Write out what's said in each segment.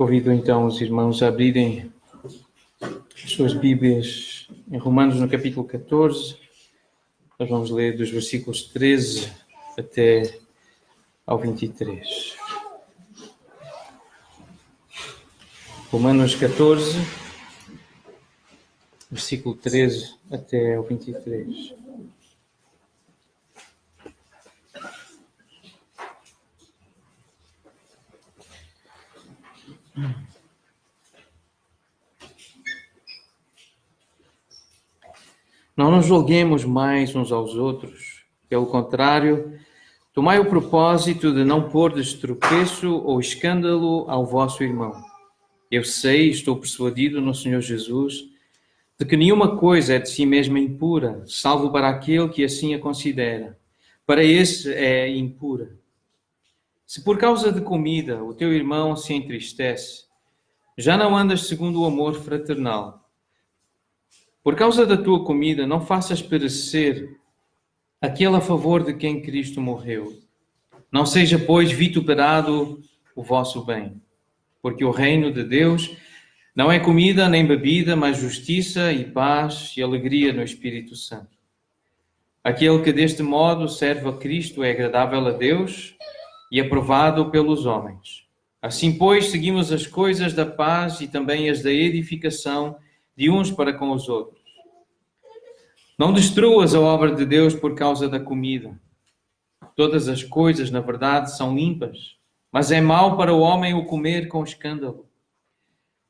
Convido então os irmãos a abrirem as suas Bíblias em Romanos no capítulo 14. Nós vamos ler dos versículos 13 até ao 23. Romanos 14, versículo 13 até ao 23. Não nos julguemos mais uns aos outros. Pelo contrário, tomai o propósito de não pôr de tropeço ou escândalo ao vosso irmão. Eu sei, estou persuadido no Senhor Jesus, de que nenhuma coisa é de si mesma impura, salvo para aquele que assim a considera. Para esse é impura. Se por causa de comida o teu irmão se entristece, já não andas segundo o amor fraternal. Por causa da tua comida, não faças perecer aquele a favor de quem Cristo morreu. Não seja, pois, vituperado o vosso bem, porque o reino de Deus não é comida nem bebida, mas justiça e paz e alegria no Espírito Santo. Aquele que deste modo serve a Cristo é agradável a Deus e aprovado pelos homens. Assim, pois, seguimos as coisas da paz e também as da edificação de uns para com os outros. Não destruas a obra de Deus por causa da comida. Todas as coisas, na verdade, são limpas, mas é mau para o homem o comer com escândalo.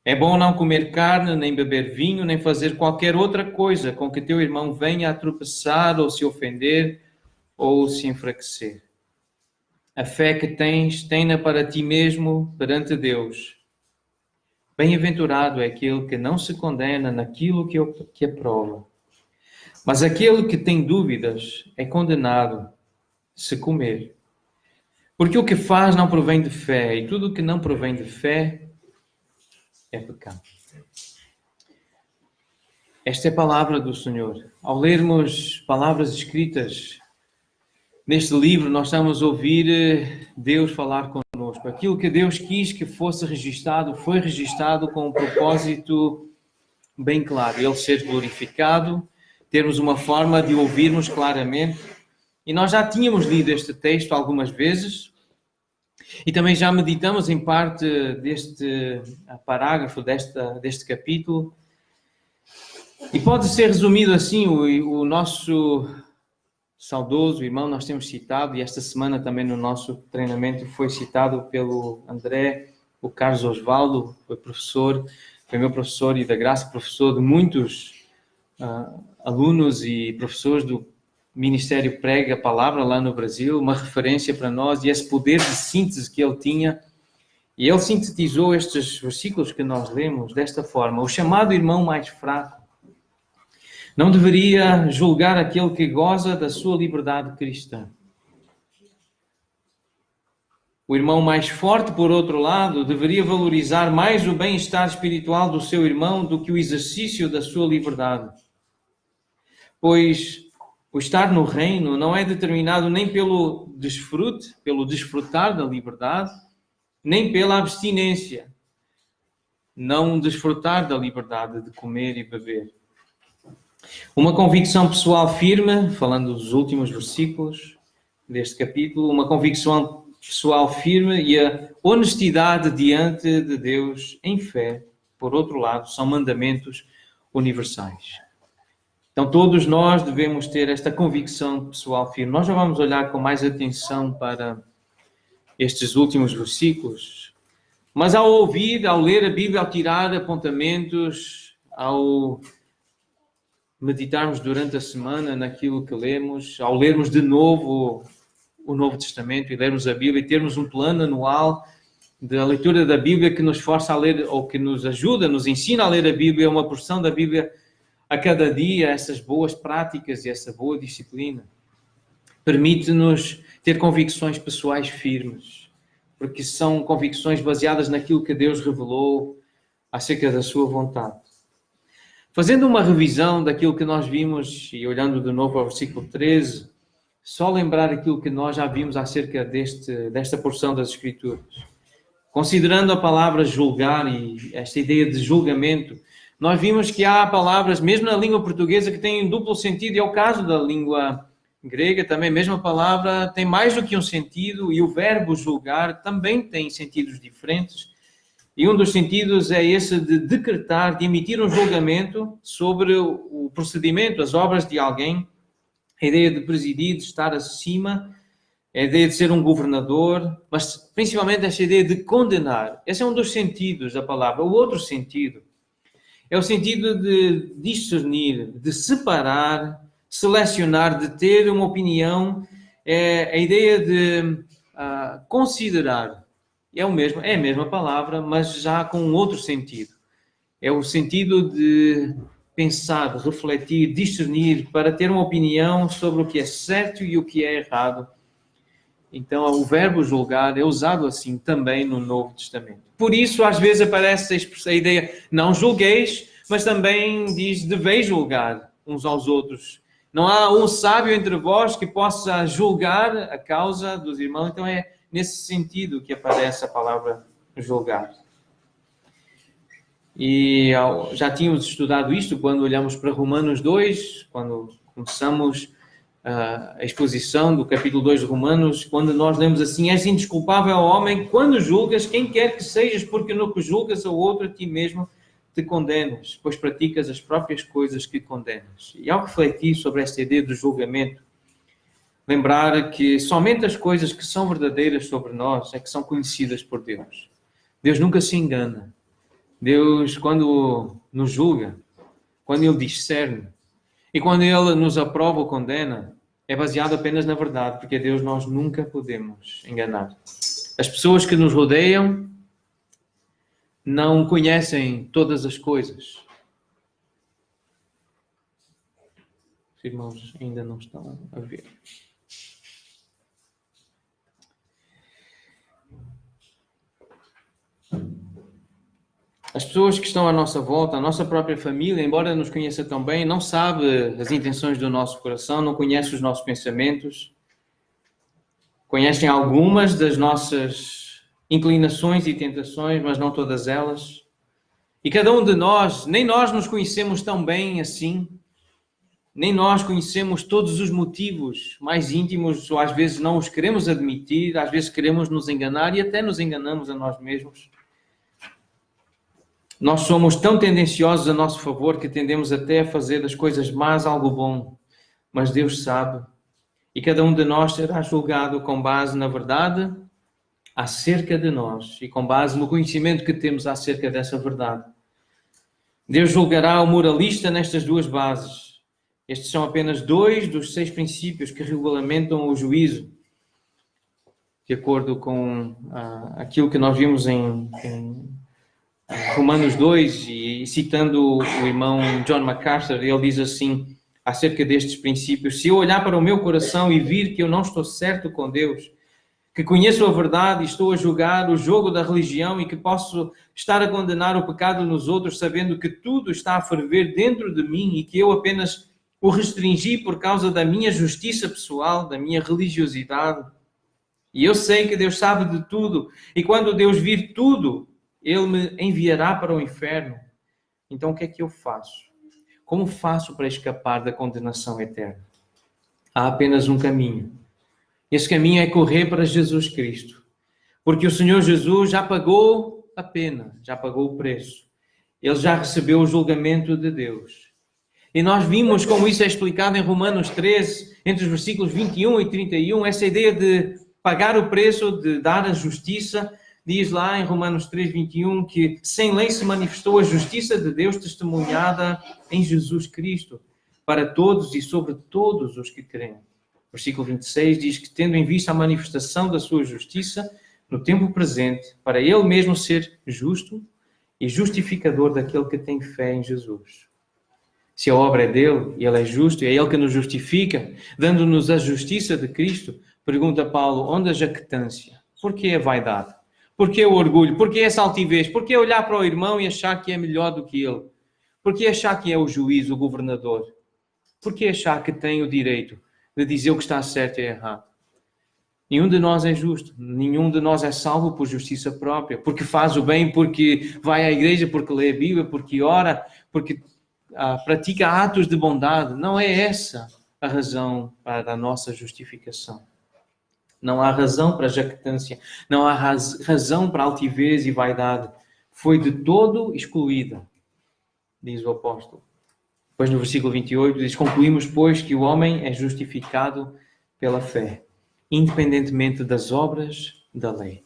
É bom não comer carne, nem beber vinho, nem fazer qualquer outra coisa com que teu irmão venha a tropeçar ou se ofender ou se enfraquecer. A fé que tens, tem-na para ti mesmo perante Deus. Bem-aventurado é aquele que não se condena naquilo que aprova. Mas aquele que tem dúvidas é condenado se comer. Porque o que faz não provém de fé, e tudo o que não provém de fé é pecado. Esta é a palavra do Senhor. Ao lermos palavras escritas neste livro, nós estamos a ouvir Deus falar connosco. Aquilo que Deus quis que fosse registado, foi registado com um propósito bem claro. Ele ser glorificado, termos uma forma de ouvirmos claramente. E nós já tínhamos lido este texto algumas vezes e também já meditamos em parte deste parágrafo, deste capítulo. E pode ser resumido assim, o nosso saudoso irmão, nós temos citado, e esta semana também no nosso treinamento foi citado pelo André, o Carlos Osvaldo, foi meu professor e da graça, professor de muitos alunos e professores do Ministério Prega a Palavra lá no Brasil, uma referência para nós, e esse poder de síntese que ele tinha. E ele sintetizou estes versículos que nós lemos desta forma: o chamado irmão mais fraco não deveria julgar aquele que goza da sua liberdade cristã. O irmão mais forte, por outro lado, deveria valorizar mais o bem-estar espiritual do seu irmão do que o exercício da sua liberdade. Pois o estar no reino não é determinado nem pelo desfrutar da liberdade, nem pela abstinência. Não desfrutar da liberdade de comer e beber. Uma convicção pessoal firme, falando dos últimos versículos deste capítulo, uma convicção pessoal firme e a honestidade diante de Deus em fé, por outro lado, são mandamentos universais. Então todos nós devemos ter esta convicção pessoal firme. Nós já vamos olhar com mais atenção para estes últimos versículos, mas ao ler a Bíblia, ao tirar apontamentos, ao meditarmos durante a semana naquilo que lemos, ao lermos de novo o Novo Testamento e lermos a Bíblia e termos um plano anual da leitura da Bíblia que nos força a ler, ou que nos ajuda, nos ensina a ler a Bíblia, uma porção da Bíblia a cada dia, essas boas práticas e essa boa disciplina, permite-nos ter convicções pessoais firmes, porque são convicções baseadas naquilo que Deus revelou acerca da sua vontade. Fazendo uma revisão daquilo que nós vimos e olhando de novo ao versículo 13, só lembrar aquilo que nós já vimos acerca desta porção das Escrituras. Considerando a palavra julgar e esta ideia de julgamento, nós vimos que há palavras, mesmo na língua portuguesa, que têm duplo sentido, e é o caso da língua grega também. A mesma palavra tem mais do que um sentido, e o verbo julgar também tem sentidos diferentes. E um dos sentidos é esse de decretar, de emitir um julgamento sobre o procedimento, as obras de alguém. A ideia de presidir, de estar acima, a ideia de ser um governador, mas principalmente essa ideia de condenar. Esse é um dos sentidos da palavra. O outro sentido é o sentido de discernir, de separar, selecionar, de ter uma opinião. É a ideia de considerar. É a mesma palavra, mas já com um outro sentido. É o sentido de pensar, refletir, discernir, para ter uma opinião sobre o que é certo e o que é errado. Então, o verbo julgar é usado assim também no Novo Testamento. Por isso, às vezes aparece a ideia, não julgueis, mas também diz, deveis julgar uns aos outros. Não há um sábio entre vós que possa julgar a causa dos irmãos. Então, é nesse sentido que aparece a palavra julgar. E já tínhamos estudado isto quando olhamos para Romanos 2, quando começamos a exposição do capítulo 2 de Romanos, quando nós lemos assim: és indesculpável ao homem quando julgas quem quer que sejas, porque no que julgas ao outro, a ti mesmo te condenas, pois praticas as próprias coisas que condenas. E ao refletir sobre esta ideia do julgamento, lembrar que somente as coisas que são verdadeiras sobre nós é que são conhecidas por Deus. Deus nunca se engana. Deus, quando nos julga, quando Ele discerne e quando Ele nos aprova ou condena, é baseado apenas na verdade, porque a Deus nós nunca podemos enganar. As pessoas que nos rodeiam não conhecem todas as coisas. Os irmãos ainda não estão a ver. As pessoas que estão à nossa volta, a nossa própria família, embora nos conheça tão bem, não sabe as intenções do nosso coração, não conhece os nossos pensamentos, conhecem algumas das nossas inclinações e tentações, mas não todas elas. E cada um de nós, nem nós nos conhecemos tão bem assim, nem nós conhecemos todos os motivos mais íntimos, ou às vezes não os queremos admitir, às vezes queremos nos enganar e até nos enganamos a nós mesmos. Nós somos tão tendenciosos a nosso favor que tendemos até a fazer das coisas más algo bom. Mas Deus sabe. E cada um de nós será julgado com base na verdade acerca de nós e com base no conhecimento que temos acerca dessa verdade. Deus julgará o moralista nestas duas bases. Estes são apenas 2 dos 6 princípios que regulamentam o juízo, de acordo com aquilo que nós vimos em Romanos 2, e citando o irmão John MacArthur, ele diz assim, acerca destes princípios: se eu olhar para o meu coração e vir que eu não estou certo com Deus, que conheço a verdade e estou a julgar o jogo da religião e que posso estar a condenar o pecado nos outros, sabendo que tudo está a ferver dentro de mim e que eu apenas o restringi por causa da minha justiça pessoal, da minha religiosidade, e eu sei que Deus sabe de tudo, e quando Deus vir tudo, Ele me enviará para o inferno. Então o que é que eu faço? Como faço para escapar da condenação eterna? Há apenas um caminho. Esse caminho é correr para Jesus Cristo. Porque o Senhor Jesus já pagou a pena, já pagou o preço. Ele já recebeu o julgamento de Deus. E nós vimos como isso é explicado em Romanos 13, entre os versículos 21 e 31, essa ideia de pagar o preço, de dar a justiça. Diz lá em Romanos 3, 21, que sem lei se manifestou a justiça de Deus testemunhada em Jesus Cristo, para todos e sobre todos os que creem. Versículo 26 diz que, tendo em vista a manifestação da sua justiça no tempo presente, para Ele mesmo ser justo e justificador daquele que tem fé em Jesus. Se a obra é dele e Ele é justo e é Ele que nos justifica, dando-nos a justiça de Cristo, pergunta Paulo, onde a jactância? Por que a vaidade? Por que o orgulho? Por que essa altivez? Por que olhar para o irmão e achar que é melhor do que ele? Por que achar que é o juiz, o governador? Por que achar que tem o direito de dizer o que está certo e errado? Nenhum de nós é justo, nenhum de nós é salvo por justiça própria, porque faz o bem, porque vai à igreja, porque lê a Bíblia, porque ora, porque pratica atos de bondade. Não é essa a razão para a nossa justificação. Não há razão para jactância, não há razão para altivez e vaidade. Foi de todo excluída, diz o apóstolo. Depois no versículo 28 diz: concluímos, pois, que o homem é justificado pela fé, independentemente das obras da lei.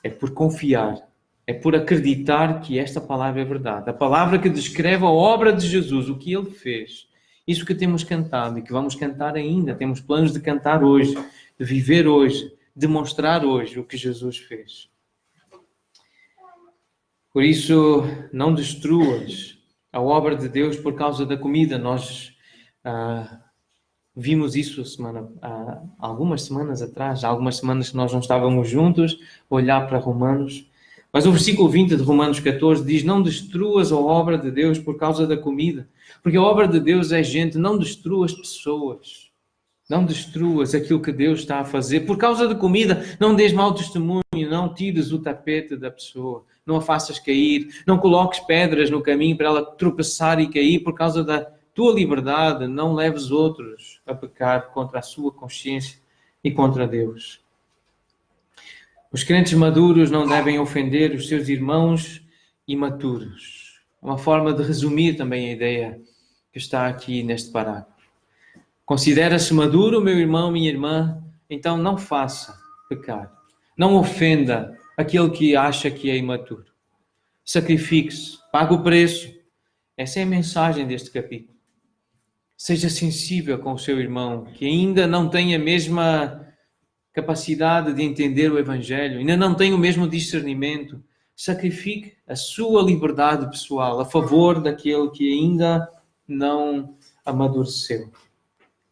É por confiar, é por acreditar que esta palavra é verdade. A palavra que descreve a obra de Jesus, o que ele fez. Isso que temos cantado e que vamos cantar ainda. Temos planos de cantar hoje, de viver hoje, de mostrar hoje o que Jesus fez. Por isso, não destruas a obra de Deus por causa da comida. Nós vimos isso algumas semanas atrás, há algumas semanas que nós não estávamos juntos, a olhar para Romanos. Mas o versículo 20 de Romanos 14 diz: não destruas a obra de Deus por causa da comida. Porque a obra de Deus é gente, não destruas pessoas. Não destruas aquilo que Deus está a fazer. Por causa da comida, não dês mau testemunho, não tires o tapete da pessoa, não a faças cair, não coloques pedras no caminho para ela tropeçar e cair por causa da tua liberdade. Não leves outros a pecar contra a sua consciência e contra Deus. Os crentes maduros não devem ofender os seus irmãos imaturos. Uma forma de resumir também a ideia que está aqui neste parágrafo. Considera-se maduro, meu irmão, minha irmã, então não faça pecar. Não ofenda aquele que acha que é imaturo. Sacrifique-se, pague o preço. Essa é a mensagem deste capítulo. Seja sensível com o seu irmão, que ainda não tem a mesma capacidade de entender o Evangelho, ainda não tem o mesmo discernimento. Sacrifique a sua liberdade pessoal a favor daquele que ainda não amadureceu.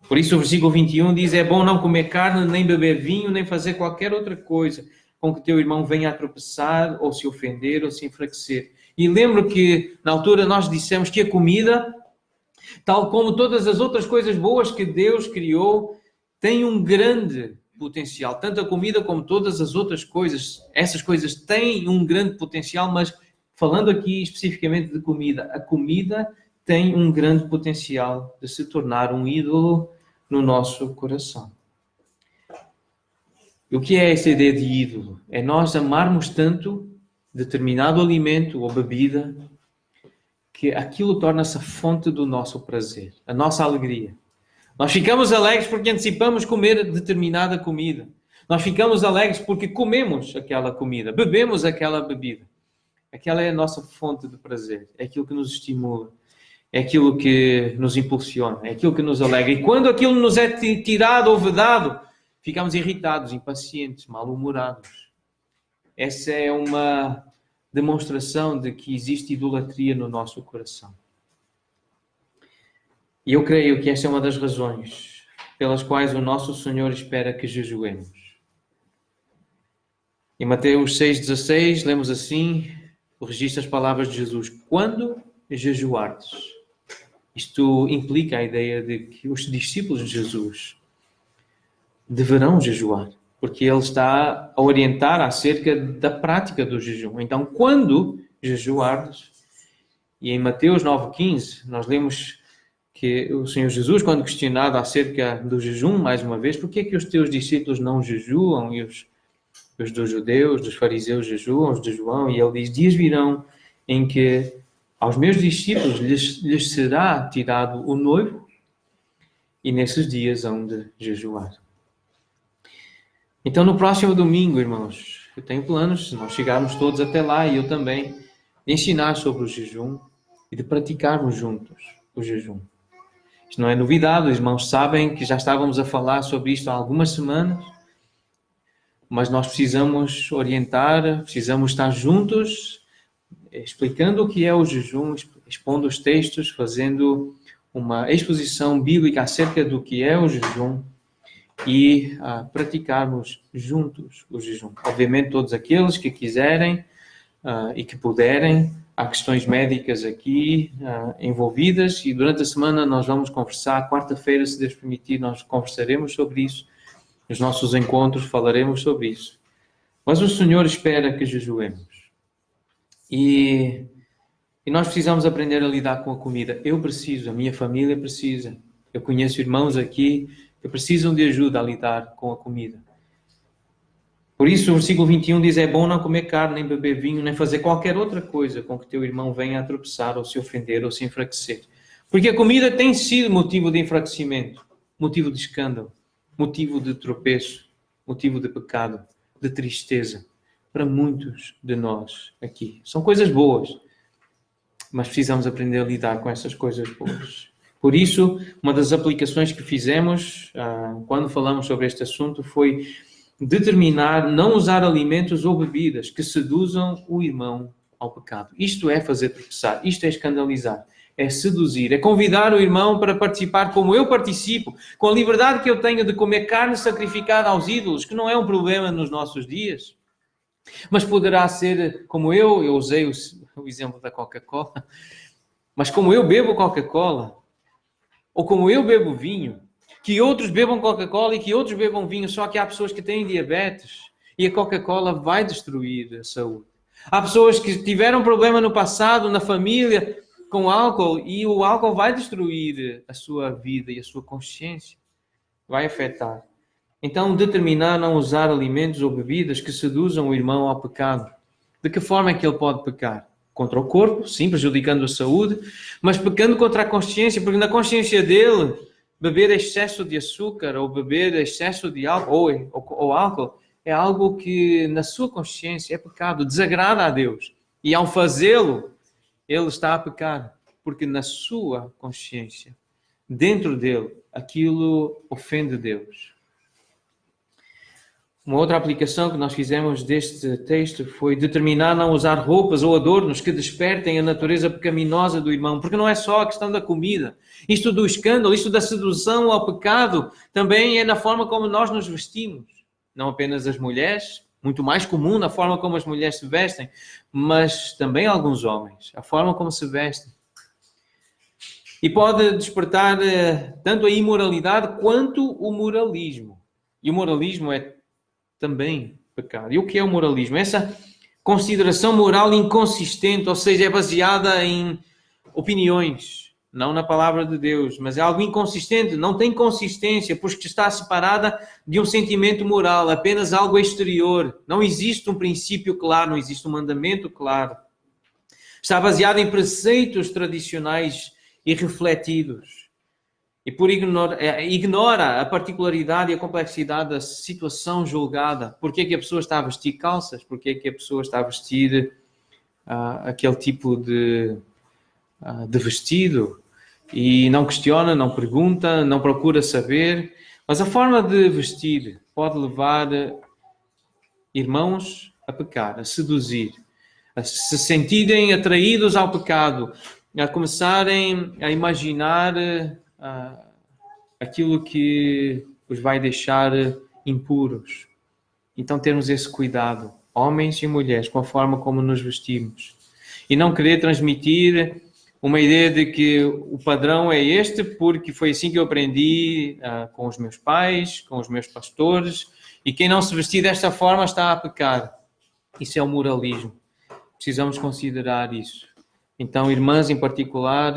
Por isso o versículo 21 diz: é bom não comer carne, nem beber vinho, nem fazer qualquer outra coisa com que teu irmão venha a tropeçar, ou se ofender, ou se enfraquecer. E lembro que na altura nós dissemos que a comida, tal como todas as outras coisas boas que Deus criou, tem um grande potencial. Tanto a comida como todas as outras coisas. Essas coisas têm um grande potencial, mas falando aqui especificamente de comida, a comida tem um grande potencial de se tornar um ídolo no nosso coração. E o que é essa ideia de ídolo? É nós amarmos tanto determinado alimento ou bebida que aquilo torna-se a fonte do nosso prazer, a nossa alegria. Nós ficamos alegres porque antecipamos comer determinada comida. Nós ficamos alegres porque comemos aquela comida, bebemos aquela bebida. Aquela é a nossa fonte de prazer, é aquilo que nos estimula, é aquilo que nos impulsiona, é aquilo que nos alegra. E quando aquilo nos é tirado ou vedado, ficamos irritados, impacientes, mal-humorados. Essa é uma demonstração de que existe idolatria no nosso coração. E eu creio que essa é uma das razões pelas quais o nosso Senhor espera que jejuemos. Em Mateus 6,16, lemos assim, registra as palavras de Jesus: quando jejuardes. Isto implica a ideia de que os discípulos de Jesus deverão jejuar, porque ele está a orientar acerca da prática do jejum. Então, quando jejuardes, e em Mateus 9,15, nós lemos que o Senhor Jesus, quando questionado acerca do jejum, mais uma vez, por que é que os teus discípulos não jejuam e os dos judeus, dos fariseus jejuam, os de João? E ele diz: dias virão em que aos meus discípulos lhes será tirado o noivo e nesses dias hão de jejuar. Então, no próximo domingo, irmãos, eu tenho planos, se nós chegarmos todos até lá, e eu também, de ensinar sobre o jejum e de praticarmos juntos o jejum. Isto não é novidade, os irmãos sabem que já estávamos a falar sobre isto há algumas semanas, mas nós precisamos orientar, precisamos estar juntos, explicando o que é o jejum, expondo os textos, fazendo uma exposição bíblica acerca do que é o jejum e praticarmos juntos o jejum. Obviamente, todos aqueles que quiserem e que puderem, há questões médicas aqui envolvidas e durante a semana nós vamos conversar. Quarta-feira, se Deus permitir, nós conversaremos sobre isso. Nos nossos encontros falaremos sobre isso. Mas o Senhor espera que jejuemos. E nós precisamos aprender a lidar com a comida. Eu preciso, a minha família precisa. Eu conheço irmãos aqui que precisam de ajuda a lidar com a comida. Por isso, o versículo 21 diz: é bom não comer carne, nem beber vinho, nem fazer qualquer outra coisa com que teu irmão venha a tropeçar, ou se ofender, ou se enfraquecer. Porque a comida tem sido motivo de enfraquecimento, motivo de escândalo, motivo de tropeço, motivo de pecado, de tristeza, para muitos de nós aqui. São coisas boas, mas precisamos aprender a lidar com essas coisas boas. Por isso, uma das aplicações que fizemos quando falamos sobre este assunto foi determinar não usar alimentos ou bebidas que seduzam o irmão ao pecado. Isto é fazer tropeçar, isto é escandalizar, é seduzir, é convidar o irmão para participar como eu participo, com a liberdade que eu tenho de comer carne sacrificada aos ídolos, que não é um problema nos nossos dias. Mas poderá ser como eu usei o exemplo da Coca-Cola, mas como eu bebo Coca-Cola, ou como eu bebo vinho, que outros bebam Coca-Cola e que outros bebam vinho, só que há pessoas que têm diabetes e a Coca-Cola vai destruir a saúde. Há pessoas que tiveram problema no passado, na família, com álcool, e o álcool vai destruir a sua vida e a sua consciência. Vai afetar. Então, determinar não usar alimentos ou bebidas que seduzam o irmão ao pecado. De que forma é que ele pode pecar? Contra o corpo, sim, prejudicando a saúde, mas pecando contra a consciência, porque na consciência dele, beber excesso de açúcar ou beber excesso de álcool ou álcool é algo que na sua consciência é pecado, desagrada a Deus. E ao fazê-lo, ele está a pecar, porque na sua consciência, dentro dele, aquilo ofende Deus. Uma outra aplicação que nós fizemos deste texto foi determinar não usar roupas ou adornos que despertem a natureza pecaminosa do irmão, porque não é só a questão da comida. Isto do escândalo, isto da sedução ao pecado, também é na forma como nós nos vestimos. Não apenas as mulheres, muito mais comum na forma como as mulheres se vestem, mas também alguns homens, a forma como se vestem. E pode despertar tanto a imoralidade quanto o moralismo. E o moralismo é também pecado. E o que é o moralismo? Essa consideração moral inconsistente, ou seja, é baseada em opiniões, não na palavra de Deus, mas é algo inconsistente, não tem consistência, pois está separada de um sentimento moral, apenas algo exterior. Não existe um princípio claro, não existe um mandamento claro. Está baseada em preceitos tradicionais irrefletidos. E por ignora a particularidade e a complexidade da situação julgada. Por que é que a pessoa está a vestir calças? Por que é que a pessoa está a vestir aquele tipo de vestido? E não questiona, não pergunta, não procura saber. Mas a forma de vestir pode levar irmãos a pecar, a seduzir, a se sentirem atraídos ao pecado, a começarem a imaginar aquilo que os vai deixar impuros. Então termos esse cuidado, homens e mulheres, com a forma como nos vestimos. E não querer transmitir uma ideia de que o padrão é este porque foi assim que eu aprendi com os meus pais, com os meus pastores, e quem não se vestir desta forma está a pecar. Isso é o moralismo. Precisamos considerar isso. Então, irmãs em particular,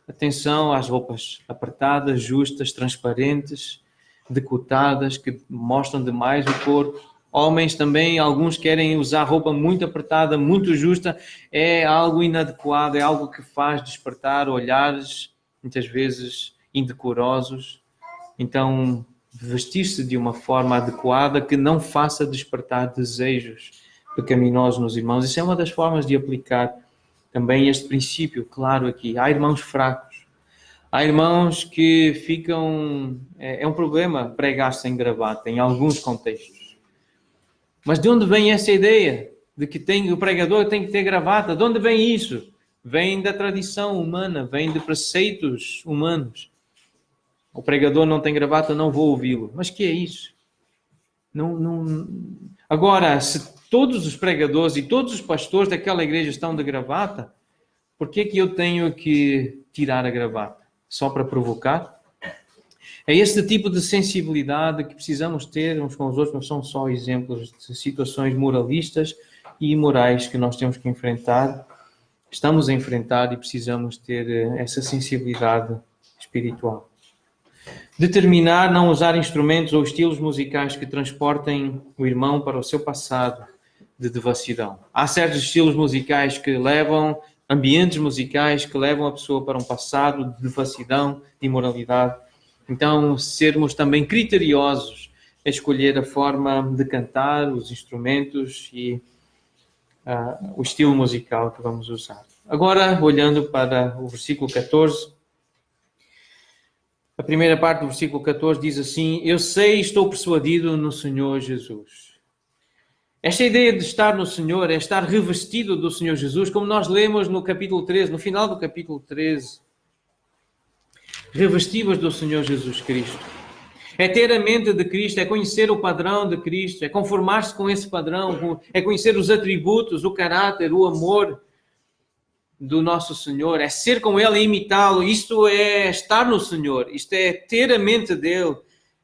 atenção às roupas apertadas, justas, transparentes, decotadas, que mostram demais o corpo. Homens também, alguns querem usar roupa muito apertada, muito justa. É algo inadequado, é algo que faz despertar olhares, muitas vezes indecorosos. Então, vestir-se de uma forma adequada que não faça despertar desejos pecaminosos nos irmãos. Isso é uma das formas de aplicar também este princípio, claro, aqui. Há irmãos fracos. Há irmãos que ficam... É um problema pregar sem gravata em alguns contextos. Mas de onde vem essa ideia de que o pregador tem que ter gravata? De onde vem isso? Vem da tradição humana, vem de preceitos humanos. O pregador não tem gravata, não vou ouvi-lo. Mas que é isso? Agora, se todos os pregadores e todos os pastores daquela igreja estão de gravata, por que eu tenho que tirar a gravata? Só para provocar? É este tipo de sensibilidade que precisamos ter uns com os outros, não são só exemplos de situações moralistas e imorais que nós temos que enfrentar, estamos a enfrentar e precisamos ter essa sensibilidade espiritual. Determinar não usar instrumentos ou estilos musicais que transportem o irmão para o seu passado de devassidão. Há certos estilos musicais que levam, ambientes musicais que levam a pessoa para um passado de devassidão, de imoralidade. Então, sermos também criteriosos a escolher a forma de cantar, os instrumentos e o estilo musical que vamos usar. Agora, olhando para o versículo 14, a primeira parte do versículo 14 diz assim: eu sei e estou persuadido no Senhor Jesus. Esta ideia de estar no Senhor é estar revestido do Senhor Jesus, como nós lemos no capítulo 13, no final do capítulo 13. Revestivos do Senhor Jesus Cristo. É ter a mente de Cristo, é conhecer o padrão de Cristo, é conformar-se com esse padrão, é conhecer os atributos, o caráter, o amor do nosso Senhor, é ser com Ele e imitá-lo. Isto é estar no Senhor, isto é ter a mente dEle,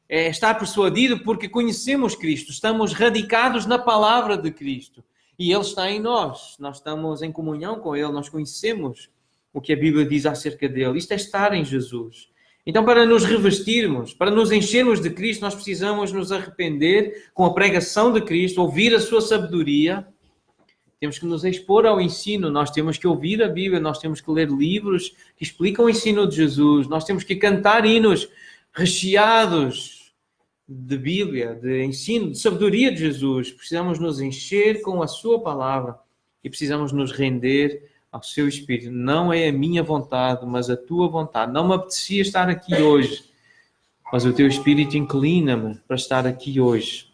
é estar persuadido porque conhecemos Cristo, estamos radicados na palavra de Cristo e Ele está em nós, nós estamos em comunhão com Ele, nós conhecemos o que a Bíblia diz acerca dele. Isto é estar em Jesus. Então, para nos revestirmos, para nos enchermos de Cristo, nós precisamos nos arrepender com a pregação de Cristo, ouvir a sua sabedoria. Temos que nos expor ao ensino, nós temos que ouvir a Bíblia, nós temos que ler livros que explicam o ensino de Jesus, nós temos que cantar hinos recheados de Bíblia, de ensino, de sabedoria de Jesus. Precisamos nos encher com a sua palavra e precisamos nos render ao seu Espírito. Não é a minha vontade, mas a tua vontade. Não me apetecia estar aqui hoje, mas o teu Espírito inclina-me para estar aqui hoje.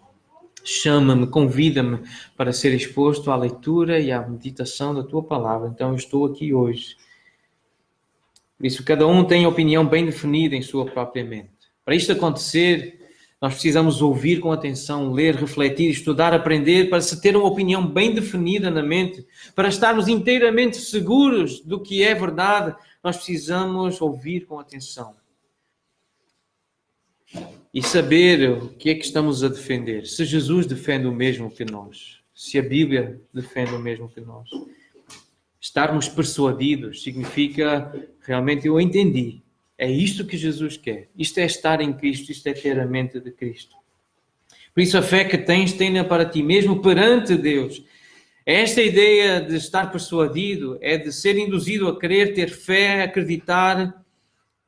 Chama-me, convida-me para ser exposto à leitura e à meditação da tua palavra. Então eu estou aqui hoje. Por isso, cada um tem a opinião bem definida em sua própria mente. Para isto acontecer, nós precisamos ouvir com atenção, ler, refletir, estudar, aprender, para se ter uma opinião bem definida na mente, para estarmos inteiramente seguros do que é verdade, nós precisamos ouvir com atenção. E saber o que é que estamos a defender. Se Jesus defende o mesmo que nós, se a Bíblia defende o mesmo que nós. Estarmos persuadidos significa realmente eu entendi. É isto que Jesus quer. Isto é estar em Cristo, isto é ter a mente de Cristo. Por isso a fé que tens, tenha para ti mesmo perante Deus. Esta ideia de estar persuadido é de ser induzido a querer, ter fé, acreditar,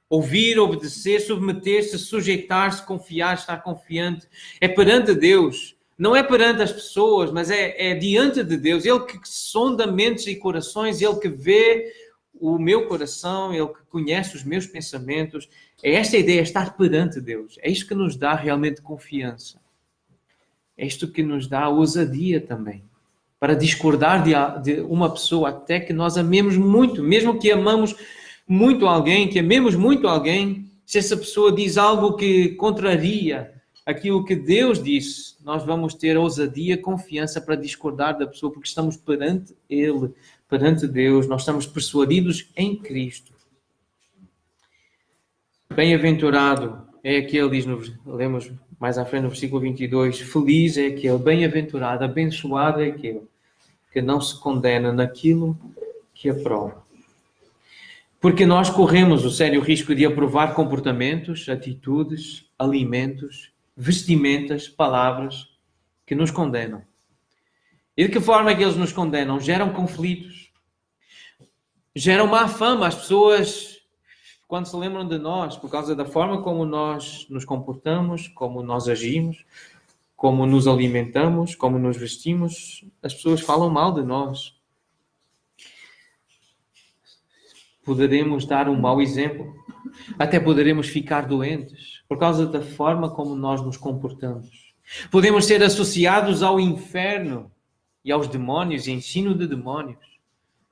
ouvir, obedecer, submeter-se, sujeitar-se, confiar, estar confiante. É perante Deus. Não é perante as pessoas, mas é diante de Deus. Ele que sonda mentes e corações, Ele que vê o meu coração, Ele que conhece os meus pensamentos. É esta a ideia, estar perante Deus. É isto que nos dá realmente confiança. É isto que nos dá ousadia também. Para discordar de uma pessoa até que nós amemos muito. Mesmo que amamos muito alguém, que amemos muito alguém, se essa pessoa diz algo que contraria aquilo que Deus disse, nós vamos ter ousadia, confiança para discordar da pessoa, porque estamos perante Ele, perante Deus, nós estamos persuadidos em Cristo. Bem-aventurado é aquele, lemos mais à frente no versículo 22, feliz é aquele, bem-aventurado, abençoado é aquele que não se condena naquilo que aprova. Porque nós corremos o sério risco de aprovar comportamentos, atitudes, alimentos, vestimentas, palavras que nos condenam. E de que forma é que eles nos condenam? Geram conflitos, geram má fama. As pessoas, quando se lembram de nós, por causa da forma como nós nos comportamos, como nós agimos, como nos alimentamos, como nos vestimos, as pessoas falam mal de nós. Poderemos dar um mau exemplo. Até poderemos ficar doentes por causa da forma como nós nos comportamos. Podemos ser associados ao inferno e aos demónios e ensino de demónios.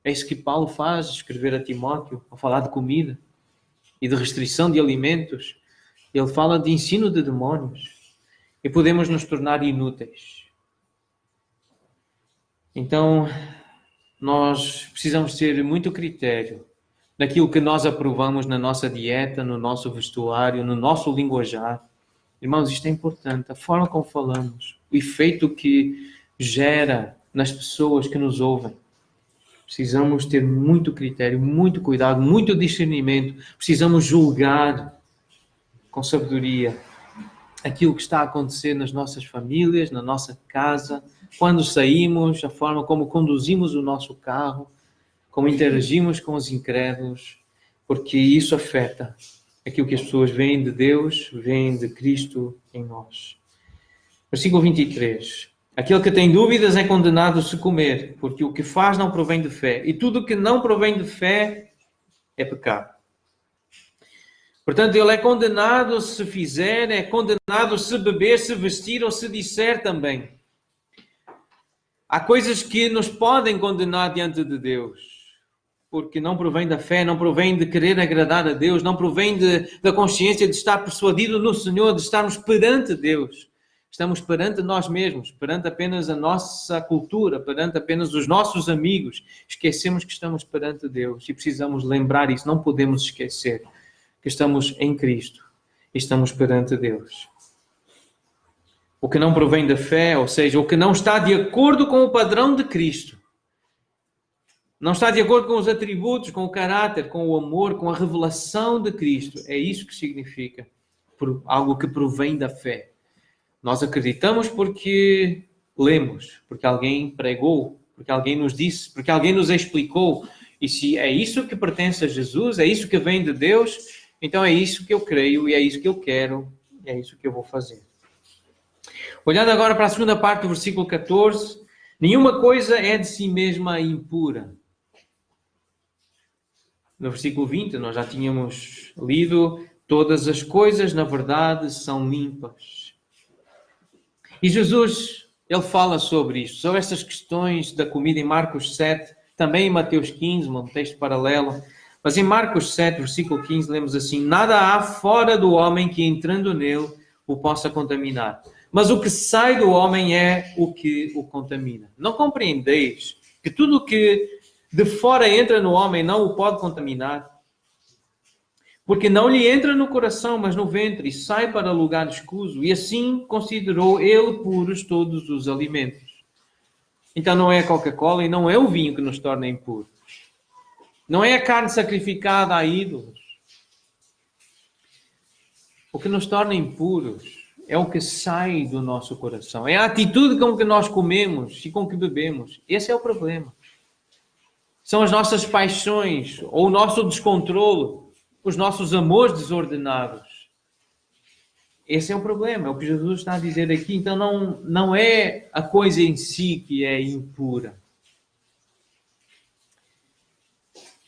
É isso que Paulo faz, escrever a Timóteo, ao falar de comida e de restrição de alimentos. Ele fala de ensino de demónios. E podemos nos tornar inúteis. Então, nós precisamos ter muito critério naquilo que nós aprovamos na nossa dieta, no nosso vestuário, no nosso linguajar. Irmãos, isto é importante, a forma como falamos, o efeito que gera nas pessoas que nos ouvem. Precisamos ter muito critério, muito cuidado, muito discernimento. Precisamos julgar com sabedoria aquilo que está a acontecer nas nossas famílias, na nossa casa, quando saímos, a forma como conduzimos o nosso carro, como interagimos com os incrédulos, porque isso afeta aquilo que as pessoas veem de Deus, veem de Cristo em nós. Versículo 23. Aquele que tem dúvidas é condenado se comer, porque o que faz não provém de fé, e tudo o que não provém de fé é pecado. Portanto, ele é condenado se fizer, é condenado se beber, se vestir ou se disser também. Há coisas que nos podem condenar diante de Deus, porque não provém da fé, não provém de querer agradar a Deus, não provém da consciência de estar persuadido no Senhor, de estarmos perante Deus. Estamos perante nós mesmos, perante apenas a nossa cultura, perante apenas os nossos amigos. Esquecemos que estamos perante Deus e precisamos lembrar isso. Não podemos esquecer que estamos em Cristo e estamos perante Deus. O que não provém da fé, ou seja, o que não está de acordo com o padrão de Cristo, não está de acordo com os atributos, com o caráter, com o amor, com a revelação de Cristo. É isso que significa algo que provém da fé. Nós acreditamos porque lemos, porque alguém pregou, porque alguém nos disse, porque alguém nos explicou. E se é isso que pertence a Jesus, é isso que vem de Deus, então é isso que eu creio e é isso que eu quero e é isso que eu vou fazer. Olhando agora para a segunda parte do versículo 14, nenhuma coisa é de si mesma impura. No versículo 20, nós já tínhamos lido, todas as coisas, na verdade, são limpas. E Jesus, ele fala sobre isto, sobre estas questões da comida em Marcos 7, também em Mateus 15, um texto paralelo. Mas em Marcos 7, versículo 15, lemos assim, nada há fora do homem que entrando nele o possa contaminar. Mas o que sai do homem é o que o contamina. Não compreendeis que tudo o que de fora entra no homem não o pode contaminar? Porque não lhe entra no coração, mas no ventre, e sai para lugar escuso. E assim considerou ele puros todos os alimentos. Então não é a Coca-Cola e não é o vinho que nos torna impuros. Não é a carne sacrificada a ídolos. O que nos torna impuros é o que sai do nosso coração. É a atitude com que nós comemos e com que bebemos. Esse é o problema. São as nossas paixões ou o nosso descontrole, os nossos amores desordenados. Esse é o problema, é o que Jesus está a dizer aqui. Então não é a coisa em si que é impura.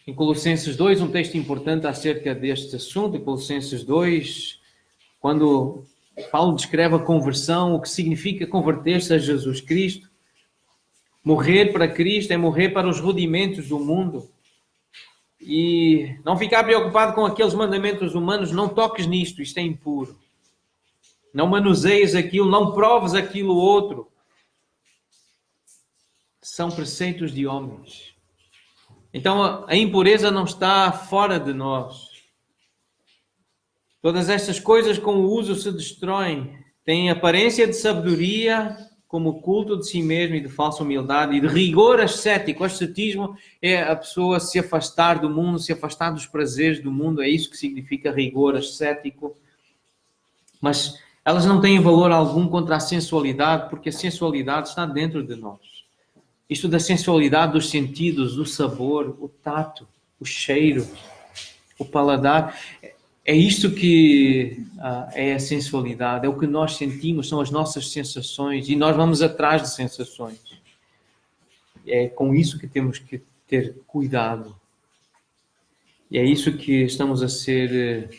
Em Colossenses 2, um texto importante acerca deste assunto, em Colossenses 2, quando Paulo descreve a conversão, o que significa converter-se a Jesus Cristo. Morrer para Cristo é morrer para os rudimentos do mundo. E não ficar preocupado com aqueles mandamentos humanos, não toques nisto, isto é impuro. Não manuseies aquilo, não proves aquilo outro. São preceitos de homens. Então a impureza não está fora de nós. Todas estas coisas com o uso se destroem. Têm aparência de sabedoria, como culto de si mesmo e de falsa humildade e de rigor ascético. O ascetismo é a pessoa se afastar do mundo, se afastar dos prazeres do mundo. É isso que significa rigor ascético. Mas elas não têm valor algum contra a sensualidade, porque a sensualidade está dentro de nós. Isto da sensualidade dos sentidos, o sabor, o tato, o cheiro, o paladar. É isto que é a sensualidade, é o que nós sentimos, são as nossas sensações e nós vamos atrás de sensações. É com isso que temos que ter cuidado. E é isso que estamos a ser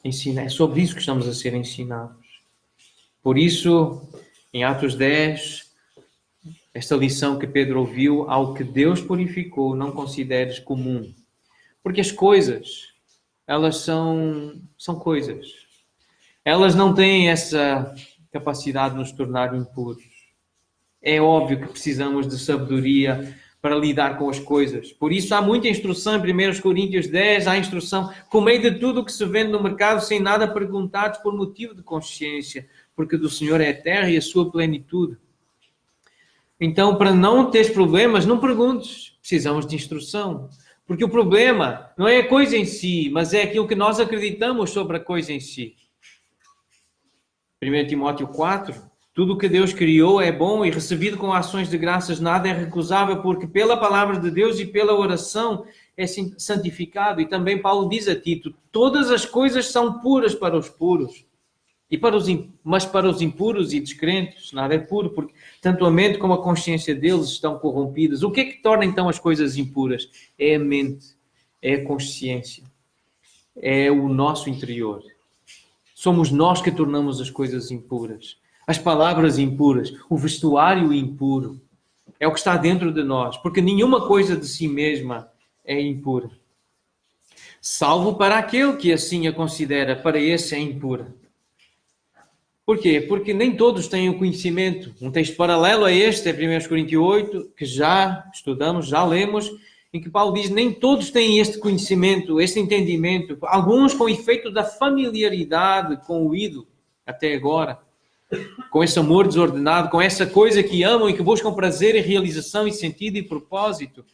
ensinados, é sobre isso que estamos a ser ensinados. Por isso, em Atos 10, esta lição que Pedro ouviu, ao que Deus purificou, não consideres comum. Porque as coisas, elas são coisas. Elas não têm essa capacidade de nos tornar impuros. É óbvio que precisamos de sabedoria para lidar com as coisas. Por isso há muita instrução em 1 Coríntios 10, há instrução com meio de tudo o que se vende no mercado, sem nada perguntados por motivo de consciência, porque do Senhor é a terra e a sua plenitude. Então, para não teres problemas, não perguntes. Precisamos de instrução. Porque o problema não é a coisa em si, mas é aquilo que nós acreditamos sobre a coisa em si. 1 Timóteo 4, tudo o que Deus criou é bom e recebido com ações de graças nada é recusável, porque pela palavra de Deus e pela oração é santificado. E também Paulo diz a Tito, todas as coisas são puras para os puros, mas para os impuros e descrentes nada é puro, porque tanto a mente como a consciência deles estão corrompidas. O que é que torna então as coisas impuras? É a mente, é a consciência, é o nosso interior. Somos nós que tornamos as coisas impuras, as palavras impuras, o vestuário impuro. É o que está dentro de nós, porque nenhuma coisa de si mesma é impura. Salvo para aquele que assim a considera, para esse é impura. Por quê? Porque nem todos têm o conhecimento. Um texto paralelo a este é 1 Coríntios 8, que já estudamos, já lemos, em que Paulo diz, nem todos têm este conhecimento, este entendimento. Alguns com o efeito da familiaridade com o ídolo, até agora. Com esse amor desordenado, com essa coisa que amam e que buscam prazer e realização e sentido e propósito.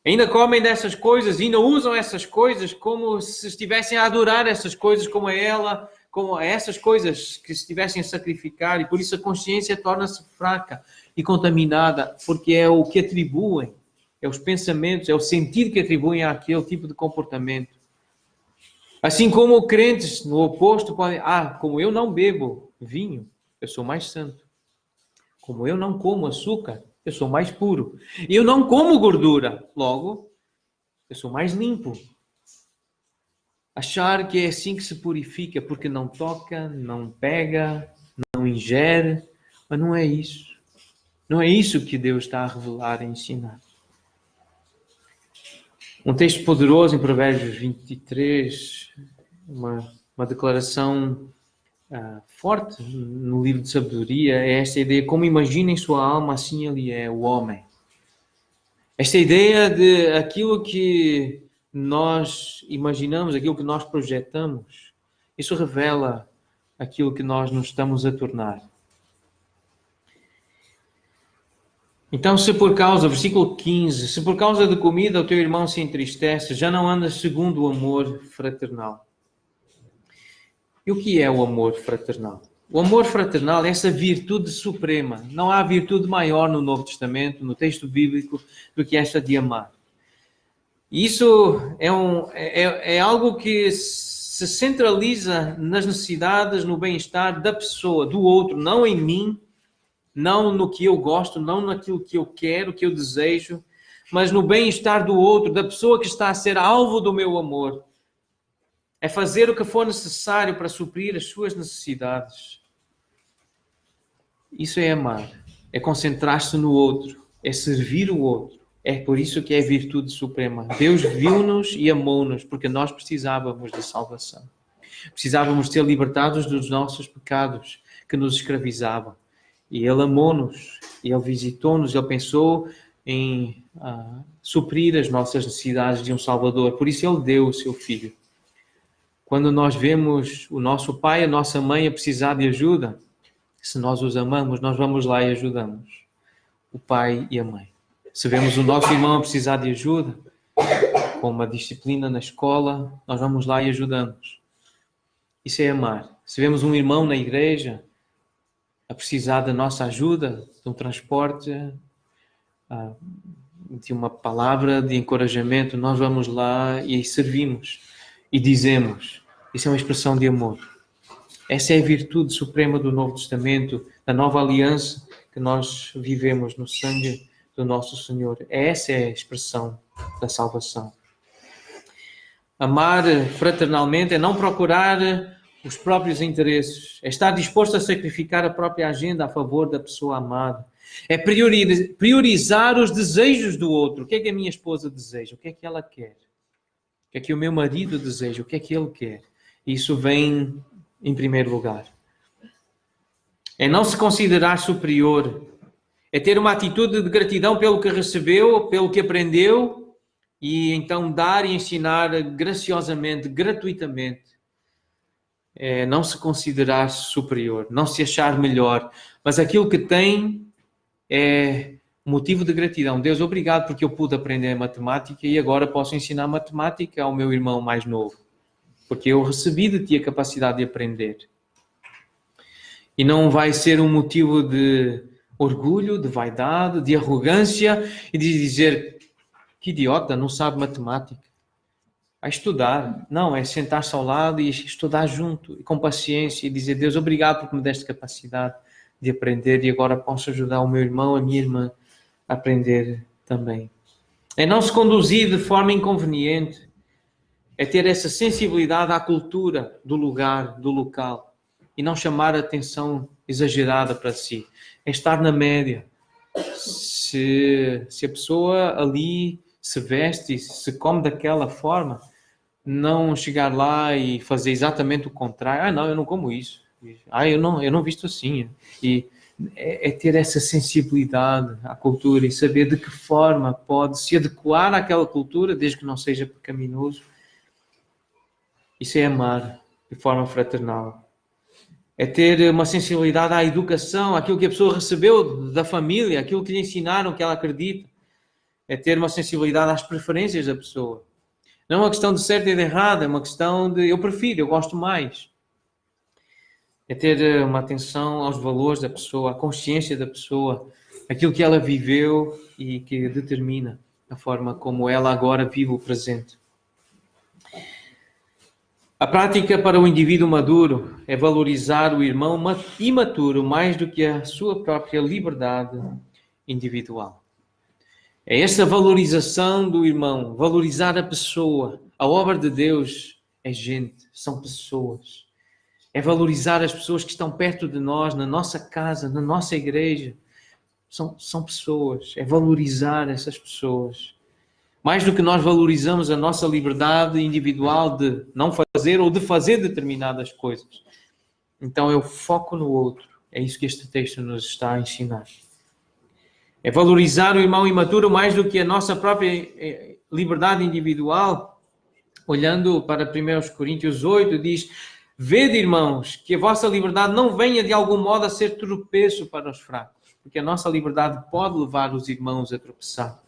Ainda comem dessas coisas, ainda usam essas coisas como se estivessem a adorar essas coisas como ela, como essas coisas que se estivessem a sacrificar, e por isso a consciência torna-se fraca e contaminada, porque é o que atribuem, é os pensamentos, é o sentido que atribuem àquele tipo de comportamento. Assim como crentes, no oposto, podem, como eu não bebo vinho, eu sou mais santo. Como eu não como açúcar, eu sou mais puro. E eu não como gordura, logo, eu sou mais limpo. Achar que é assim que se purifica, porque não toca, não pega, não ingere, mas não é isso. Não é isso que Deus está a revelar e ensinar. Um texto poderoso em Provérbios 23, uma declaração forte no livro de sabedoria, é esta ideia, como imagina em sua alma, assim ele é, o homem. Esta ideia de aquilo que nós imaginamos, aquilo que nós projetamos, isso revela aquilo que nós nos estamos a tornar. Então, se por causa, versículo 15, se por causa de comida o teu irmão se entristece, já não andas segundo o amor fraternal. E o que é o amor fraternal? O amor fraternal é essa virtude suprema. Não há virtude maior no Novo Testamento, no texto bíblico, do que esta de amar. E isso é algo que se centraliza nas necessidades, no bem-estar da pessoa, do outro, não em mim, não no que eu gosto, não naquilo que eu quero, que eu desejo, mas no bem-estar do outro, da pessoa que está a ser alvo do meu amor. É fazer o que for necessário para suprir as suas necessidades. Isso é amar. É concentrar-se no outro. É servir o outro. É por isso que é virtude suprema. Deus viu-nos e amou-nos porque nós precisávamos de salvação. Precisávamos ser libertados dos nossos pecados que nos escravizavam. E Ele amou-nos. Ele visitou-nos. Ele pensou em suprir as nossas necessidades de um Salvador. Por isso Ele deu o seu Filho. Quando nós vemos o nosso pai, a nossa mãe a precisar de ajuda, se nós os amamos, nós vamos lá e ajudamos o pai e a mãe. Se vemos o nosso irmão a precisar de ajuda, com uma disciplina na escola, nós vamos lá e ajudamos. Isso é amar. Se vemos um irmão na igreja a precisar da nossa ajuda, de um transporte, de uma palavra de encorajamento, nós vamos lá e servimos. E dizemos, isso é uma expressão de amor. Essa é a virtude suprema do Novo Testamento, da nova aliança que nós vivemos no sangue do nosso Senhor. Essa é a expressão da salvação. Amar fraternalmente é não procurar os próprios interesses, é estar disposto a sacrificar a própria agenda a favor da pessoa amada. É priorizar os desejos do outro. O que é que a minha esposa deseja? O que é que ela quer? O que é que o meu marido deseja? O que é que ele quer? Isso vem em primeiro lugar. É não se considerar superior. É ter uma atitude de gratidão pelo que recebeu, pelo que aprendeu, e então dar e ensinar graciosamente, gratuitamente. É não se considerar superior, não se achar melhor, mas aquilo que tem é motivo de gratidão. Deus, obrigado porque eu pude aprender matemática e agora posso ensinar matemática ao meu irmão mais novo, porque eu recebi de ti a capacidade de aprender. E não vai ser um motivo de orgulho, de vaidade, de arrogância e de dizer que idiota, não sabe matemática. A estudar. Não, é sentar-se ao lado e estudar junto, e com paciência, e dizer, Deus, obrigado porque me deste capacidade de aprender e agora posso ajudar o meu irmão, a minha irmã a aprender também. É não se conduzir de forma inconveniente, é ter essa sensibilidade à cultura do lugar, do local, e não chamar a atenção exagerada para si. É estar na média. Se a pessoa ali se veste e se come daquela forma, não chegar lá e fazer exatamente o contrário. Ah, não, eu não como isso. Ah, eu não visto assim. E é ter essa sensibilidade à cultura e saber de que forma pode se adequar àquela cultura, desde que não seja pecaminoso. Isso é amar de forma fraternal. É ter uma sensibilidade à educação, àquilo que a pessoa recebeu da família, aquilo que lhe ensinaram, que ela acredita. É ter uma sensibilidade às preferências da pessoa. Não é uma questão de certo e de errado, é uma questão de eu prefiro, eu gosto mais. É ter uma atenção aos valores da pessoa, à consciência da pessoa, aquilo que ela viveu e que determina a forma como ela agora vive o presente. A prática para o indivíduo maduro é valorizar o irmão imaturo mais do que a sua própria liberdade individual. É essa valorização do irmão, valorizar a pessoa. A obra de Deus é gente, são pessoas. É valorizar as pessoas que estão perto de nós, na nossa casa, na nossa igreja. São pessoas, é valorizar essas pessoas. Mais do que nós valorizamos a nossa liberdade individual de não fazer ou de fazer determinadas coisas. Então eu foco no outro. É isso que este texto nos está a ensinar. É valorizar o irmão imaturo mais do que a nossa própria liberdade individual. Olhando para 1 Coríntios 8, diz: vede, irmãos, que a vossa liberdade não venha de algum modo a ser tropeço para os fracos, porque a nossa liberdade pode levar os irmãos a tropeçar.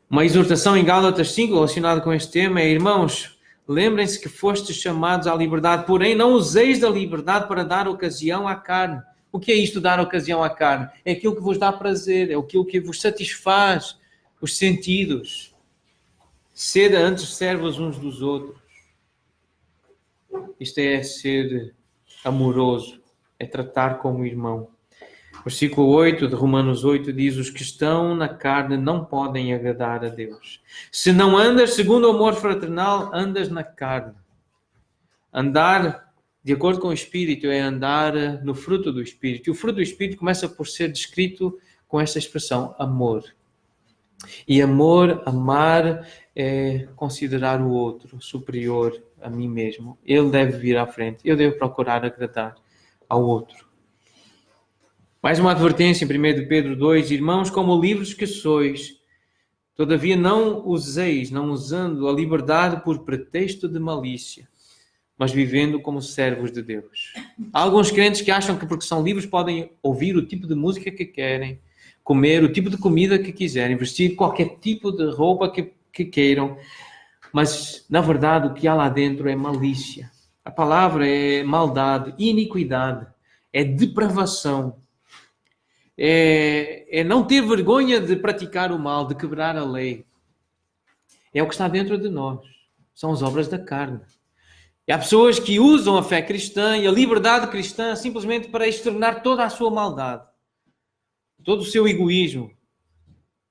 Uma exortação em Gálatas 5, relacionada com este tema, é: irmãos, lembrem-se que fostes chamados à liberdade, porém não useis da liberdade para dar ocasião à carne. O que é isto, dar ocasião à carne? É aquilo que vos dá prazer, é aquilo que vos satisfaz os sentidos. Sede antes servos uns dos outros. Isto é ser amoroso, é tratar como irmão. Versículo 8 de Romanos 8 diz: os que estão na carne não podem agradar a Deus. Se não andas segundo o amor fraternal, andas na carne. Andar de acordo com o Espírito é andar no fruto do Espírito. E o fruto do Espírito começa por ser descrito com esta expressão, amor. E amor, amar, é considerar o outro superior a mim mesmo. Ele deve vir à frente. Eu devo procurar agradar ao outro. Mais uma advertência em 1 Pedro 2, irmãos, como livres que sois, todavia não useis, não usando a liberdade por pretexto de malícia, mas vivendo como servos de Deus. Há alguns crentes que acham que porque são livres podem ouvir o tipo de música que querem, comer o tipo de comida que quiserem, vestir qualquer tipo de roupa que queiram, mas na verdade o que há lá dentro é malícia. A palavra é maldade, iniquidade, é depravação. É não ter vergonha de praticar o mal, de quebrar a lei. É o que está dentro de nós. São as obras da carne. E há pessoas que usam a fé cristã e a liberdade cristã simplesmente para externar toda a sua maldade, todo o seu egoísmo.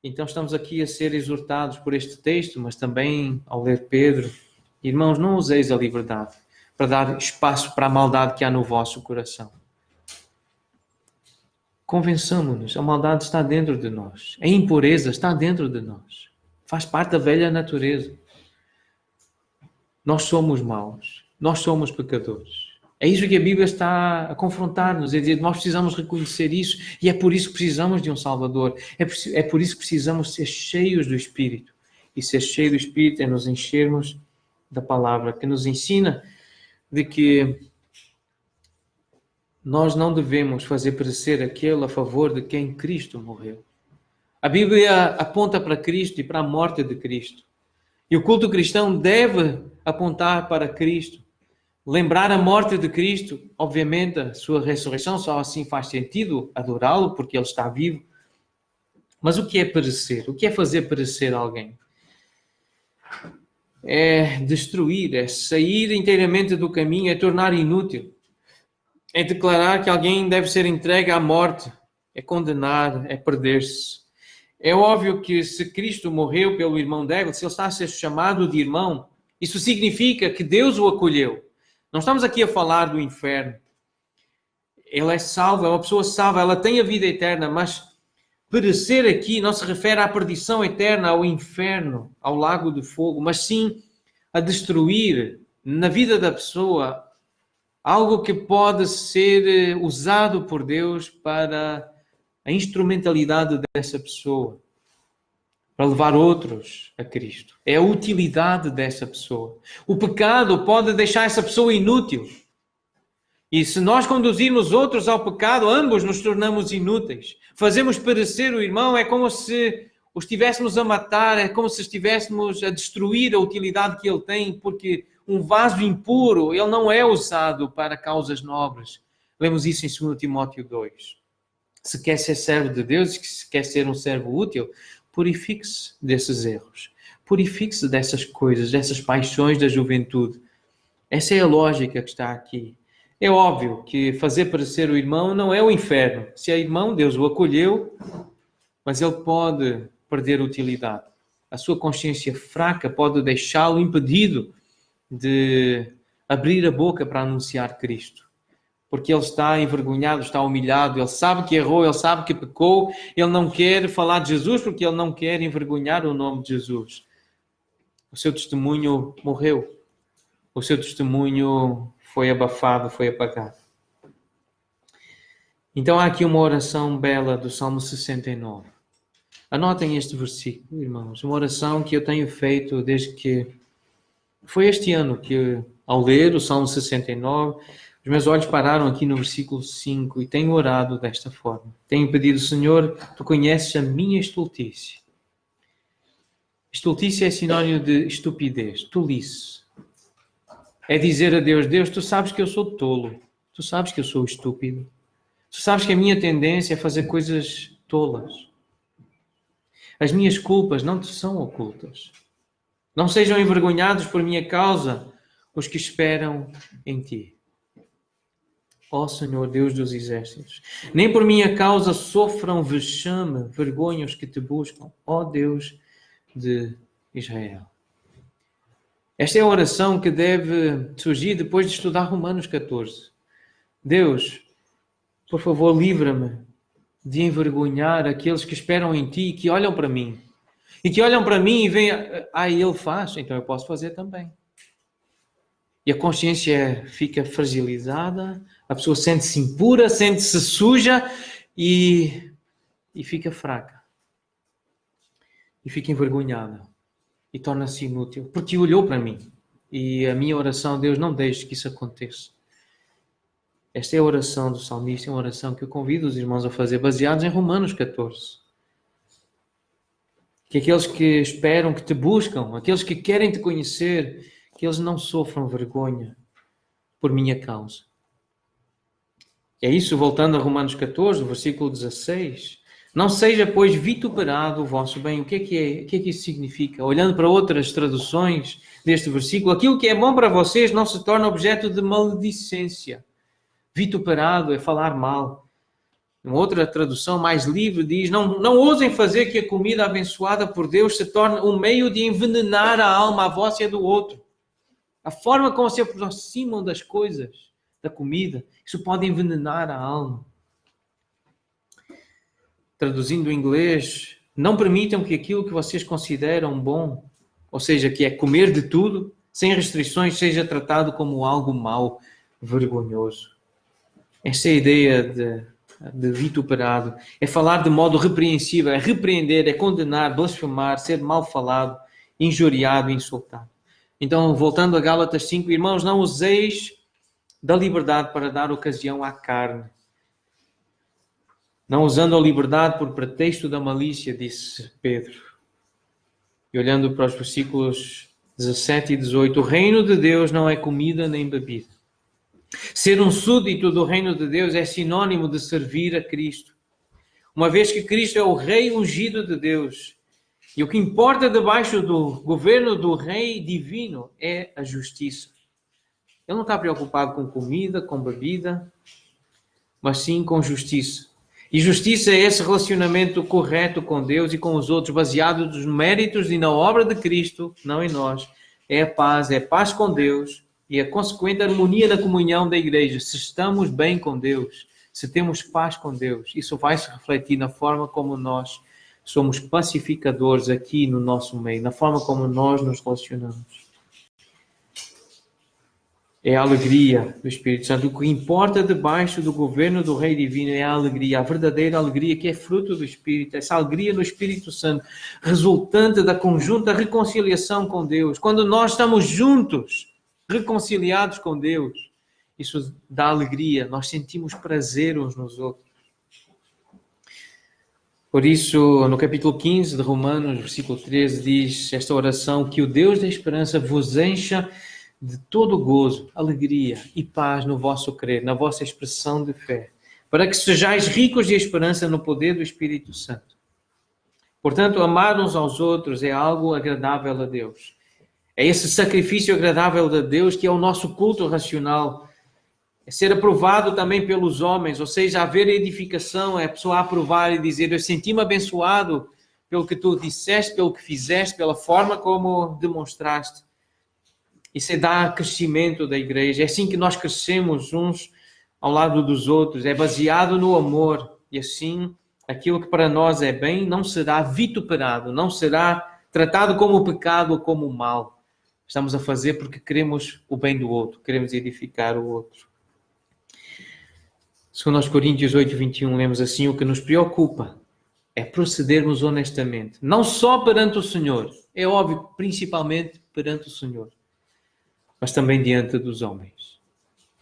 Então estamos aqui a ser exortados por este texto, mas também ao ler Pedro. Irmãos, não useis a liberdade para dar espaço para a maldade que há no vosso coração. Convençamos-nos, a maldade está dentro de nós. A impureza está dentro de nós. Faz parte da velha natureza. Nós somos maus. Nós somos pecadores. É isso que a Bíblia está a confrontar-nos, é dizer, nós precisamos reconhecer isso e é por isso que precisamos de um Salvador. É por isso que precisamos ser cheios do Espírito. E ser cheio do Espírito é nos enchermos da palavra, que nos ensina de que nós não devemos fazer perecer aquele a favor de quem Cristo morreu. A Bíblia aponta para Cristo e para a morte de Cristo. E o culto cristão deve apontar para Cristo. Lembrar a morte de Cristo, obviamente, a sua ressurreição, só assim faz sentido adorá-lo, porque ele está vivo. Mas o que é perecer? O que é fazer perecer alguém? É destruir, é sair inteiramente do caminho, é tornar inútil. É declarar que alguém deve ser entregue à morte, é condenar, é perder-se. É óbvio que se Cristo morreu pelo irmão dele, se ele está a ser chamado de irmão, isso significa que Deus o acolheu. Não estamos aqui a falar do inferno. Ele é salvo, é uma pessoa salva, ela tem a vida eterna, mas perecer aqui não se refere à perdição eterna, ao inferno, ao lago de fogo, mas sim a destruir na vida da pessoa algo que pode ser usado por Deus para a instrumentalidade dessa pessoa, para levar outros a Cristo. É a utilidade dessa pessoa. O pecado pode deixar essa pessoa inútil. E se nós conduzirmos outros ao pecado, ambos nos tornamos inúteis. Fazemos perecer o irmão, é como se o estivéssemos a matar, é como se estivéssemos a destruir a utilidade que ele tem, porque um vaso impuro, ele não é usado para causas nobres. Lemos isso em 2 Timóteo 2. Se quer ser servo de Deus, se quer ser um servo útil, purifique-se desses erros. Purifique-se dessas coisas, dessas paixões da juventude. Essa é a lógica que está aqui. É óbvio que fazer perecer o irmão não é o inferno. Se é irmão, Deus o acolheu, mas ele pode perder utilidade. A sua consciência fraca pode deixá-lo impedido de abrir a boca para anunciar Cristo. Porque ele está envergonhado, está humilhado, ele sabe que errou, ele sabe que pecou, ele não quer falar de Jesus porque ele não quer envergonhar o nome de Jesus. O seu testemunho morreu. O seu testemunho foi abafado, foi apagado. Então há aqui uma oração bela do Salmo 69. Anotem este versículo, irmãos. Uma oração que eu tenho feito desde que... Foi este ano que, ao ler o Salmo 69, os meus olhos pararam aqui no versículo 5 e tenho orado desta forma. Tenho pedido, Senhor, Tu conheces a minha estultícia. Estultícia é sinónimo de estupidez, tolice. É dizer a Deus, Deus, Tu sabes que eu sou tolo. Tu sabes que eu sou estúpido. Tu sabes que a minha tendência é fazer coisas tolas. As minhas culpas não te são ocultas. Não sejam envergonhados por minha causa os que esperam em Ti. Ó Senhor, Deus dos exércitos, nem por minha causa sofram vexame, vergonha os que Te buscam. Ó Deus de Israel. Esta é a oração que deve surgir depois de estudar Romanos 14. Deus, por favor, livra-me de envergonhar aqueles que esperam em Ti e que olham para mim. E que olham para mim e veem, ele faz, então eu posso fazer também. E a consciência fica fragilizada, a pessoa sente-se impura, sente-se suja e fica fraca. E fica envergonhada. E torna-se inútil, porque olhou para mim. E a minha oração, Deus, não deixe que isso aconteça. Esta é a oração do salmista, é uma oração que eu convido os irmãos a fazer, baseados em Romanos 14. Que aqueles que esperam, que Te buscam, aqueles que querem Te conhecer, que eles não sofram vergonha por minha causa. É isso, voltando a Romanos 14, versículo 16. Não seja, pois, vituperado o vosso bem. O que é que isso significa? Olhando para outras traduções deste versículo, aquilo que é bom para vocês não se torna objeto de maledicência. Vituperado é falar mal. Uma outra tradução mais livre diz, não ousem fazer que a comida abençoada por Deus se torne um meio de envenenar a alma, a vossa e a do outro. A forma como se aproximam das coisas, da comida, isso pode envenenar a alma. Traduzindo em inglês, não permitam que aquilo que vocês consideram bom, ou seja, que é comer de tudo, sem restrições, seja tratado como algo mau. vergonhoso. Esta é a ideia de vituperado. É falar de modo repreensível, é repreender, é condenar, blasfemar, ser mal falado, injuriado, insultado. Então, voltando a Gálatas 5, irmãos, não useis da liberdade para dar ocasião à carne. Não usando a liberdade por pretexto da malícia, disse Pedro. E olhando para os versículos 17 e 18, o reino de Deus não é comida nem bebida. Ser um súdito do reino de Deus é sinônimo de servir a Cristo. Uma vez que Cristo é o rei ungido de Deus, e o que importa debaixo do governo do rei divino é a justiça. Ele não está preocupado com comida, com bebida, mas sim com justiça. E justiça é esse relacionamento correto com Deus e com os outros, baseado nos méritos e na obra de Cristo, não em nós. É paz com Deus e a consequente harmonia na comunhão da igreja. Se estamos bem com Deus, se temos paz com Deus, isso vai se refletir na forma como nós somos pacificadores aqui no nosso meio, na forma como nós nos relacionamos. É a alegria do Espírito Santo. O que importa debaixo do governo do Rei Divino é a alegria, a verdadeira alegria que é fruto do Espírito, essa alegria no Espírito Santo, resultante da conjunta reconciliação com Deus. Quando nós estamos juntos, reconciliados com Deus, isso dá alegria, nós sentimos prazer uns nos outros. Por isso, no capítulo 15 de Romanos, versículo 13, diz esta oração: que o Deus da esperança vos encha de todo gozo, alegria e paz no vosso crer, na vossa expressão de fé, para que sejais ricos de esperança no poder do Espírito Santo. Portanto, amar uns aos outros é algo agradável a Deus. É esse sacrifício agradável a Deus que é o nosso culto racional. É ser aprovado também pelos homens, ou seja, haver edificação, é a pessoa aprovar e dizer: eu senti-me abençoado pelo que tu disseste, pelo que fizeste, pela forma como demonstraste. Isso é dar crescimento da igreja. É assim que nós crescemos uns ao lado dos outros. É baseado no amor. E assim, aquilo que para nós é bem não será vituperado, não será tratado como pecado ou como mal. Estamos a fazer porque queremos o bem do outro, queremos edificar o outro. Segundo aos Coríntios 8, 21, lemos assim: o que nos preocupa é procedermos honestamente, não só perante o Senhor, é óbvio, principalmente perante o Senhor, mas também diante dos homens.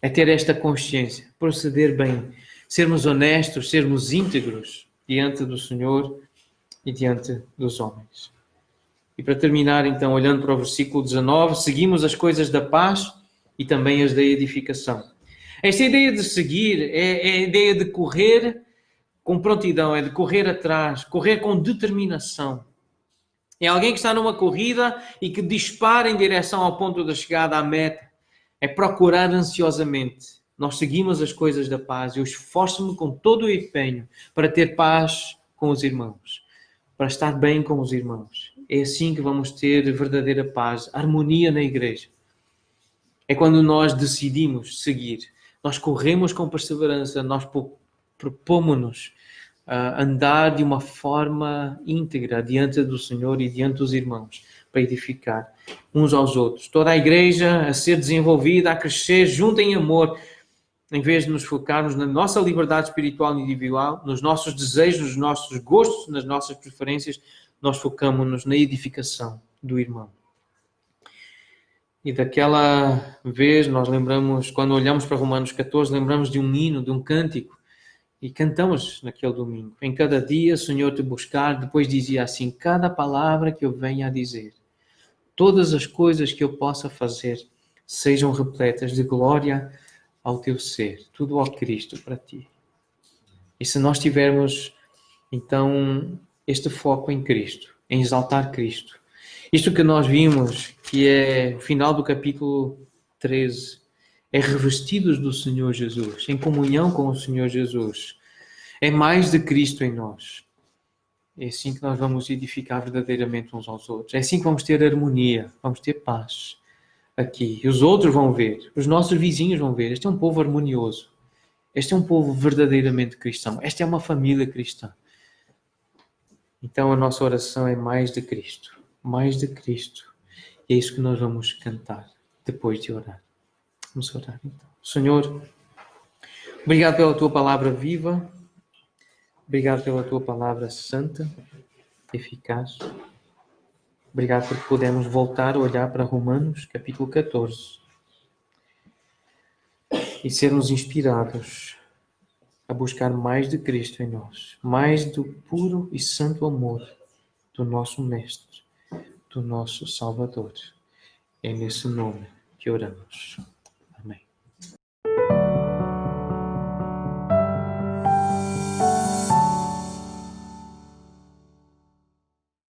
É ter esta consciência, proceder bem, sermos honestos, sermos íntegros diante do Senhor e diante dos homens. E para terminar, então, olhando para o versículo 19, seguimos as coisas da paz e também as da edificação. Esta ideia de seguir é a ideia de correr com prontidão, é de correr atrás, correr com determinação. É alguém que está numa corrida e que dispara em direção ao ponto da chegada à meta. É procurar ansiosamente. Nós seguimos as coisas da paz. Eu esforço-me com todo o empenho para ter paz com os irmãos, para estar bem com os irmãos. É assim que vamos ter verdadeira paz, harmonia na igreja. É quando nós decidimos seguir. Nós corremos com perseverança, nós propomos-nos a andar de uma forma íntegra diante do Senhor e diante dos irmãos, para edificar uns aos outros. Toda a igreja a ser desenvolvida, a crescer junto em amor, em vez de nos focarmos na nossa liberdade espiritual e individual, nos nossos desejos, nos nossos gostos, nas nossas preferências, nós focamos-nos na edificação do irmão. E daquela vez nós lembramos, quando olhamos para Romanos 14, lembramos de um hino, de um cântico, e cantamos naquele domingo. Em cada dia, Senhor, te buscar, depois dizia assim: cada palavra que eu venha a dizer, todas as coisas que eu possa fazer, sejam repletas de glória ao teu ser, tudo ao Cristo para ti. E se nós tivermos, então, este foco em Cristo, em exaltar Cristo, isto que nós vimos, que é o final do capítulo 13, é revestidos do Senhor Jesus, em comunhão com o Senhor Jesus. É mais de Cristo em nós. É assim que nós vamos edificar verdadeiramente uns aos outros. É assim que vamos ter harmonia, vamos ter paz aqui. E os outros vão ver, os nossos vizinhos vão ver. Este é um povo harmonioso. Este é um povo verdadeiramente cristão. Esta é uma família cristã. Então a nossa oração é mais de Cristo. Mais de Cristo. E é isso que nós vamos cantar depois de orar. Vamos orar então. Senhor, obrigado pela tua palavra viva, obrigado pela tua palavra santa, eficaz. Obrigado porque podemos voltar a olhar para Romanos, capítulo 14, e sermos inspirados a buscar mais de Cristo em nós, mais do puro e santo amor do nosso Mestre, do nosso Salvador. É nesse nome que oramos.